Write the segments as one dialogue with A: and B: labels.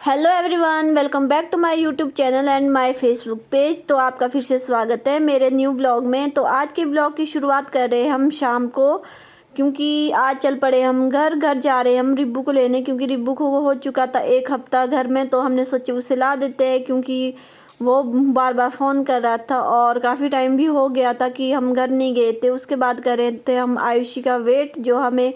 A: Hello everyone, welcome back to my YouTube channel and my Facebook page. तो आपका फिर से स्वागत है मेरे न्यू ब्लॉग में। तो आज के ब्लॉग की शुरुआत कर रहे हैं हम शाम को, क्योंकि आज चल पड़े हम घर जा रहे हैं हम रिब्बू को लेने, क्योंकि रिब्बू को हो चुका था 1 हफ्ता घर में। तो हमने सोचे उसे ला देते हैं, क्योंकि वो बार बार फ़ोन कर रहा था और काफ़ी टाइम भी हो गया था कि हम घर नहीं गए थे। उसके बाद कर रहे थे हम आयुषी का वेट, जो हमें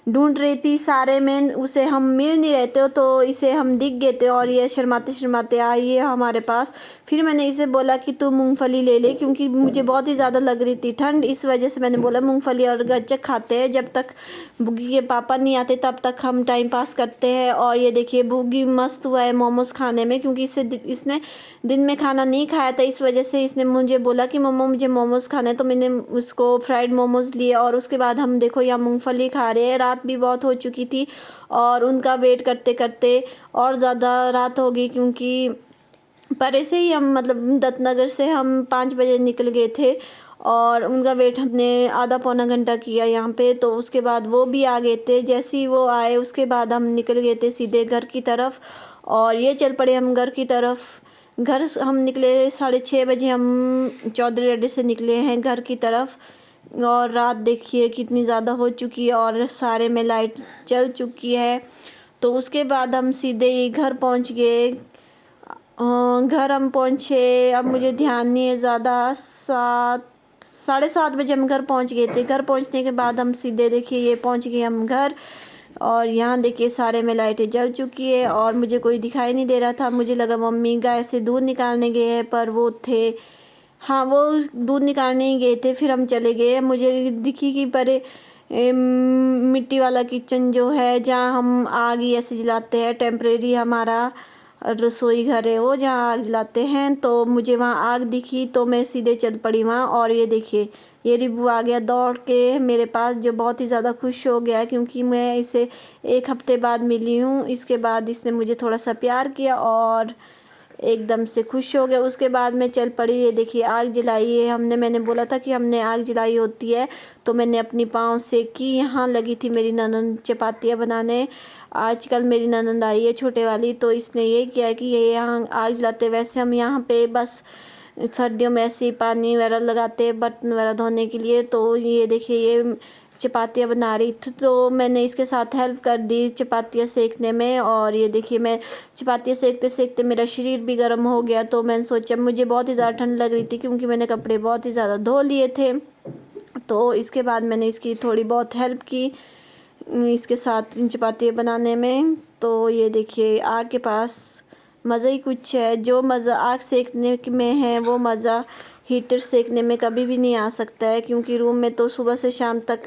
A: ढूंढ रही थी सारे में, उसे हम मिल नहीं रहे थे। तो इसे हम दिख गए थे और ये शर्माते शर्माते आई है हमारे पास। फिर मैंने इसे बोला कि तू मूंगफली ले ले, क्योंकि मुझे बहुत ही ज़्यादा लग रही थी ठंड, इस वजह से मैंने बोला मूंगफली और गज्जक खाते हैं। जब तक बुग्गी के पापा नहीं आते तब तक हम टाइम पास करते हैं। और ये देखिए बुग्गी मस्त हुआ है मोमोज़ खाने में, क्योंकि इसने दिन में खाना नहीं खाया था, इस वजह से इसने मुझे बोला कि मम्मा मुझे मोमोज़ खाने। तो मैंने उसको फ्राइड मोमोज़ लिए और उसके बाद हम देखो यहाँ मूंगफली खा रहे हैं। रात भी बहुत हो चुकी थी और उनका वेट करते करते और ज़्यादा रात हो गई, क्योंकि पर ऐसे ही हम मतलब दत्तनगर से हम 5 बजे निकल गए थे और उनका वेट हमने आधा पौना घंटा किया यहाँ पे। तो उसके बाद वो भी आ गए थे। जैसे ही वो आए उसके बाद हम निकल गए थे सीधे घर की तरफ और ये चल पड़े हम घर की तरफ। हम निकले 6:30 बजे, हम चौधरी अड्डे से निकले हैं घर की तरफ। और रात देखिए कितनी ज़्यादा हो चुकी है और सारे में लाइट चल चुकी है। तो उसके बाद हम सीधे ही घर पहुंच गए। घर हम पहुंचे, अब मुझे ध्यान नहीं है ज़्यादा, 7 साढ़े 7 बजे हम घर पहुंच गए थे। घर पहुंचने के बाद हम सीधे देखिए ये पहुंच गए हम घर। और यहाँ देखिए सारे में लाइटें जल चुकी है और मुझे कोई दिखाई नहीं दे रहा था। मुझे लगा मम्मी गाय से दूध निकालने गए हैं, पर वो थे, हाँ वो दूध निकालने ही गए थे। फिर हम चले गए, मुझे दिखी कि पर मिट्टी वाला किचन जो है जहाँ हम आग ही ऐसे जलाते हैं, टेम्परेरी हमारा रसोई घर है वो, जहाँ आग जलाते हैं। तो मुझे वहाँ आग दिखी तो मैं सीधे चल पड़ी वहाँ। और ये देखिए ये रिब्बू आ गया दौड़ के मेरे पास, जो बहुत ही ज़्यादा खुश हो गया, क्योंकि मैं इसे 1 हफ्ते बाद मिली हूँ। इसके बाद इसने मुझे थोड़ा सा प्यार किया और एकदम से खुश हो गया। उसके बाद मैं चल पड़ी। ये देखिए आग जलाई है हमने, मैंने बोला था कि हमने आग जलाई होती है, तो मैंने अपनी पाँव से की। यहाँ लगी थी मेरी ननंद चपातियाँ बनाने। आजकल मेरी ननंद आई है छोटे वाली, तो इसने ये किया कि ये यहाँ आग जलाते। वैसे हम यहाँ पे बस सर्दियों में ऐसे ही पानी वगैरह लगाते हैं बर्तन वगैरह धोने के लिए। तो ये देखिए ये चपातियाँ बना रही थी, तो मैंने इसके साथ हेल्प कर दी चपातियाँ सेकने में। और ये देखिए मैं चपातियाँ सेकते सेकते मेरा शरीर भी गर्म हो गया। तो मैंने सोचा, मुझे बहुत ही ज़्यादा ठंड लग रही थी क्योंकि मैंने कपड़े बहुत ही ज़्यादा धो लिए थे। तो इसके बाद मैंने इसकी थोड़ी बहुत हेल्प की इसके साथ चपातियाँ बनाने में। तो ये देखिए आग के पास मज़ा ही कुछ है। जो मज़ा आग सेकने में है वो मज़ा हीटर सेकने में कभी भी नहीं आ सकता है, क्योंकि रूम में तो सुबह से शाम तक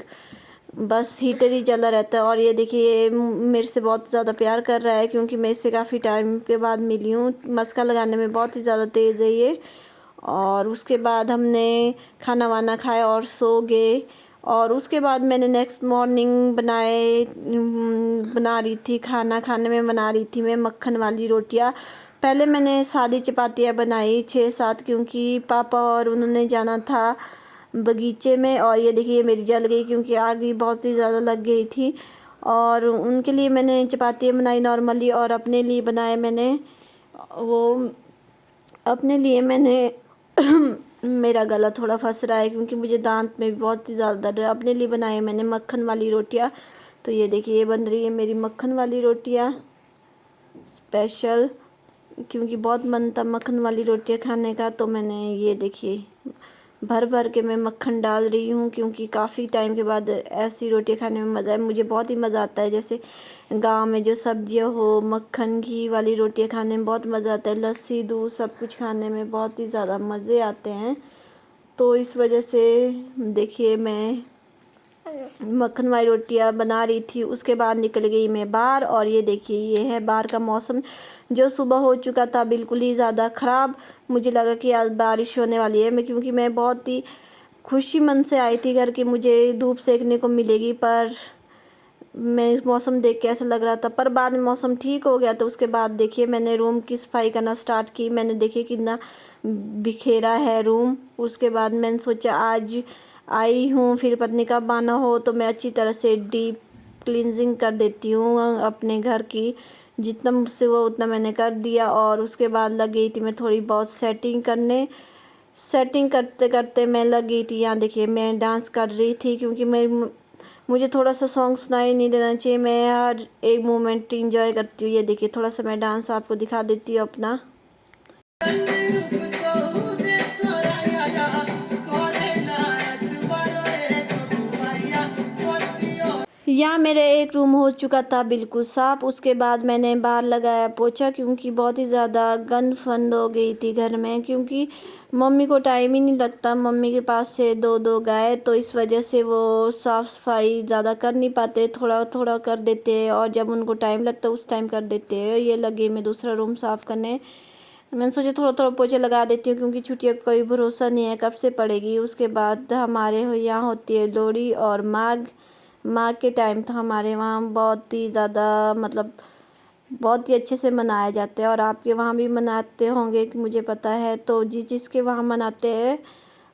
A: बस हीटर ही चला रहता है। और ये देखिए ये मेरे से बहुत ज़्यादा प्यार कर रहा है, क्योंकि मैं इससे काफ़ी टाइम के बाद मिली हूँ। मस्का लगाने में बहुत ही ज़्यादा तेज़ है ये। और उसके बाद हमने खाना वाना खाया और सो गए। और उसके बाद मैंने नेक्स्ट मॉर्निंग बना रही थी खाना, खाने में बना रही थी मैं मक्खन वाली रोटियां। पहले मैंने सादी चपातियाँ बनाई 6-7, क्योंकि पापा और उन्होंने जाना था बगीचे में। और ये देखिए मेरी जल गई, क्योंकि आग भी बहुत ही ज़्यादा लग गई थी। और उनके लिए मैंने चपातियाँ बनाई नॉर्मली, और अपने लिए बनाए मैंने वो अपने लिए मैंने मेरा गला थोड़ा फंस रहा है, क्योंकि मुझे दांत में भी बहुत ही ज़्यादा दर्द है। अपने लिए बनाए मैंने मक्खन वाली रोटियां। तो ये देखिए ये बन रही है मेरी मक्खन वाली रोटियां स्पेशल, क्योंकि बहुत मन था मक्खन वाली रोटियां खाने का। तो मैंने ये देखिए भर भर के मैं मक्खन डाल रही हूँ, क्योंकि काफ़ी टाइम के बाद ऐसी रोटियां खाने में मज़ा है। मुझे बहुत ही मज़ा आता है, जैसे गांव में जो सब्जियां हो, मक्खन घी वाली रोटियां खाने में बहुत मज़ा आता है। लस्सी दूध सब कुछ खाने में बहुत ही ज़्यादा मज़े आते हैं। तो इस वजह से देखिए मैं मक्खन वाली रोटियां बना रही थी। उसके बाद निकल गई मैं बाहर। और ये देखिए ये है बाहर का मौसम, जो सुबह हो चुका था बिल्कुल ही ज़्यादा ख़राब। मुझे लगा कि आज बारिश होने वाली है, क्योंकि मैं बहुत ही खुशी मन से आई थी घर की, मुझे धूप सेकने को मिलेगी। पर मैं मौसम देख के ऐसा लग रहा था, पर बाद में मौसम ठीक हो गया। तो उसके बाद देखिए मैंने रूम की सफाई करना स्टार्ट की। मैंने देखिए कितना बिखेरा है रूम। उसके बाद मैंने सोचा आज आई हूँ, फिर पत्नी कब आना हो तो मैं अच्छी तरह से डीप क्लींजिंग कर देती हूँ अपने घर की, जितना मुझसे हुआ उतना मैंने कर दिया। और उसके बाद लग गई थी मैं थोड़ी बहुत सेटिंग करने। सेटिंग करते करते मैं लग गई थी, यहाँ देखिए मैं डांस कर रही थी, क्योंकि मुझे थोड़ा सा सॉन्ग सुनाई नहीं देना चाहिए। मैं हर एक मोमेंट इंजॉय करती हूँ। ये देखिए थोड़ा सा मैं डांस आपको दिखा देती हूँ अपना। यहाँ मेरा एक रूम हो चुका था बिल्कुल साफ़। उसके बाद मैंने बाहर लगाया पोछा, क्योंकि बहुत ही ज़्यादा गंद फंद हो गई थी घर में, क्योंकि मम्मी को टाइम ही नहीं लगता। मम्मी के पास से दो गाय, तो इस वजह से वो साफ़ सफाई ज़्यादा कर नहीं पाते, थोड़ा थोड़ा कर देते हैं, और जब उनको टाइम लगता है उस टाइम कर देते हैं। ये लगे मैं दूसरा रूम साफ़ करने। मैंने सोचा थोड़ा थोड़ा पोछा लगा देती हूँ, क्योंकि छुट्टियों का कोई भरोसा नहीं है कब से पड़ेगी। उसके बाद हमारे यहाँ होती है लोहड़ी और माघ के टाइम तो हमारे वहाँ बहुत ही ज़्यादा मतलब बहुत ही अच्छे से मनाया जाता है। और आपके वहाँ भी मनाते होंगे कि मुझे पता है, तो जिसके वहाँ मनाते हैं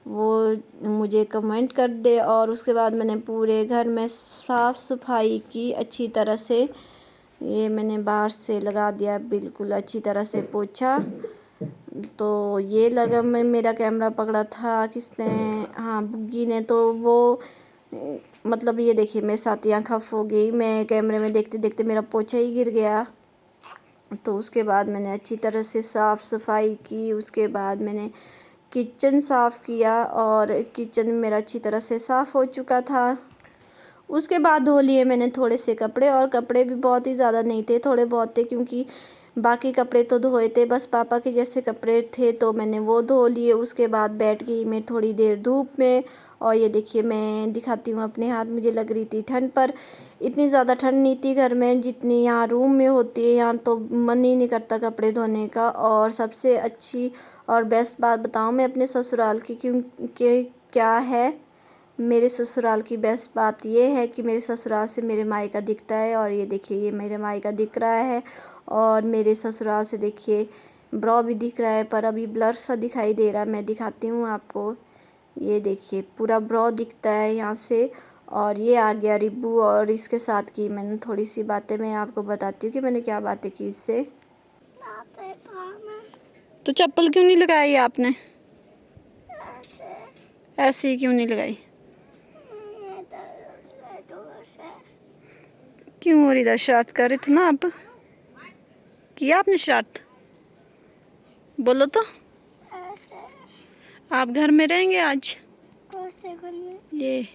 A: वो मुझे कमेंट कर दे। और उसके बाद मैंने पूरे घर में साफ़ सफाई की अच्छी तरह से। ये मैंने बाहर से लगा दिया बिल्कुल अच्छी तरह से पोछा। तो ये लगा मेरा कैमरा पकड़ा था किसने, हाँ बुग्गी ने। तो वो मतलब ये देखिए मेरे साथ यहाँ खफ हो गई, मैं कैमरे में देखते देखते मेरा पोछा ही गिर गया। तो उसके बाद मैंने अच्छी तरह से साफ़ सफाई की। उसके बाद मैंने किचन साफ़ किया, और किचन मेरा अच्छी तरह से साफ़ हो चुका था। उसके बाद धो लिए मैंने थोड़े से कपड़े, और कपड़े भी बहुत ही ज़्यादा नहीं थे, थोड़े बहुत थे, क्योंकि बाकी कपड़े तो धोए थे, बस पापा के जैसे कपड़े थे तो मैंने वो धो लिए। उसके बाद बैठ गई मैं थोड़ी देर धूप में। और ये देखिए मैं दिखाती हूँ अपने हाथ, मुझे लग रही थी ठंड, पर इतनी ज़्यादा ठंड नहीं थी घर में जितनी यहाँ रूम में होती है। यहाँ तो मन ही नहीं करता कपड़े धोने का। और सबसे अच्छी और बेस्ट बात बताऊँ मैं अपने ससुराल की, क्योंकि क्या है, मेरे ससुराल की बेस्ट बात ये है कि मेरे ससुराल से मेरे मायका दिखता है। और ये देखिए ये मेरे मायका दिख रहा है, और मेरे ससुराल से देखिए ब्रो भी दिख रहा है, पर अभी ब्लर सा दिखाई दे रहा है। मैं दिखाती हूँ आपको, ये देखिए पूरा ब्रो दिखता है यहाँ से। और ये आ गया रिब्बू, और इसके साथ की मैंने थोड़ी सी बातें मैं आपको बताती हूँ कि मैंने क्या बातें की इससे। तो चप्पल क्यों नहीं लगाई आपने? ऐसे ही क्यों नहीं लगाई? क्यों? और इधर शरारत कर रहे थे ना आप? किया आपने शरारत? बोलो तो। आप घर में रहेंगे आज? घर में? ये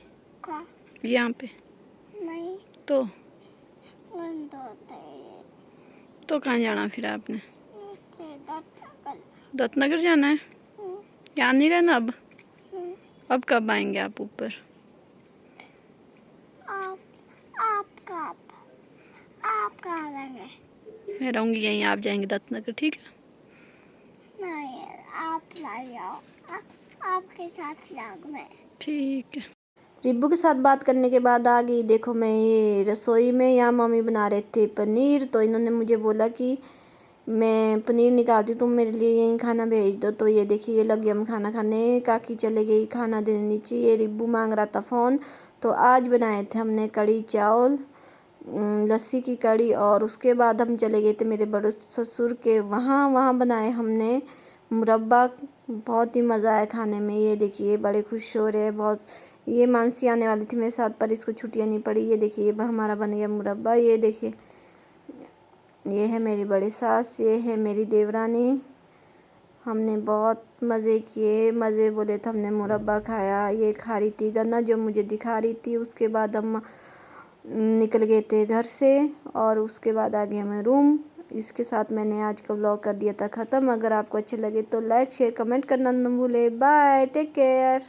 A: यहाँ पे नहीं तो कहाँ जाना फिर आपने? दत्तनगर जाना है? यहाँ नहीं रहना अब? अब कब आएंगे आप ऊपर? आप कहाँ रहेंगे? मैं रहूँगी यहीं, आप जाएंगे दत्तनगर, ठीक है? नहीं, आप लाई आओ, आपके साथ जाऊँ मैं, ठीक है। रिब्बू के साथ बात करने के बाद आ गई देखो मैं ये रसोई में। यहाँ मम्मी बना रहे थे पनीर, तो इन्होंने मुझे बोला कि मैं पनीर निकालती, तुम मेरे लिए यहीं खाना भेज दो। तो ये देखिए ये लगी हम खाना खाने, काकी चले गई खाना देने नीचे। ये रिब्बू मांग रहा था फ़ोन। तो आज बनाए थे हमने कढ़ी चावल, लस्सी की कढ़ी। और उसके बाद हम चले गए थे मेरे बड़े ससुर के वहाँ बनाए हमने मुरब्बा। बहुत ही मज़ा आया खाने में। ये देखिए बड़े खुश हो रहे हैं बहुत। ये मानसी आने वाली थी मेरे साथ, पर इसको छुट्टियाँ नहीं पड़ी। ये देखिए ये हमारा बन गया मुरब्बा। ये देखिए ये है मेरी बड़ी सास, ये है मेरी देवरानी। हमने बहुत मज़े किए, मज़े बोले तो हमने मुरब्बा खाया। ये खा रही थी गन्ना जो मुझे दिखा रही थी। उसके बाद हम निकल गए थे घर से, और उसके बाद आ गए हमें रूम। इसके साथ मैंने आज का व्लॉग कर दिया था ख़त्म। अगर आपको अच्छे लगे तो लाइक शेयर कमेंट करना न भूले। Bye, take care.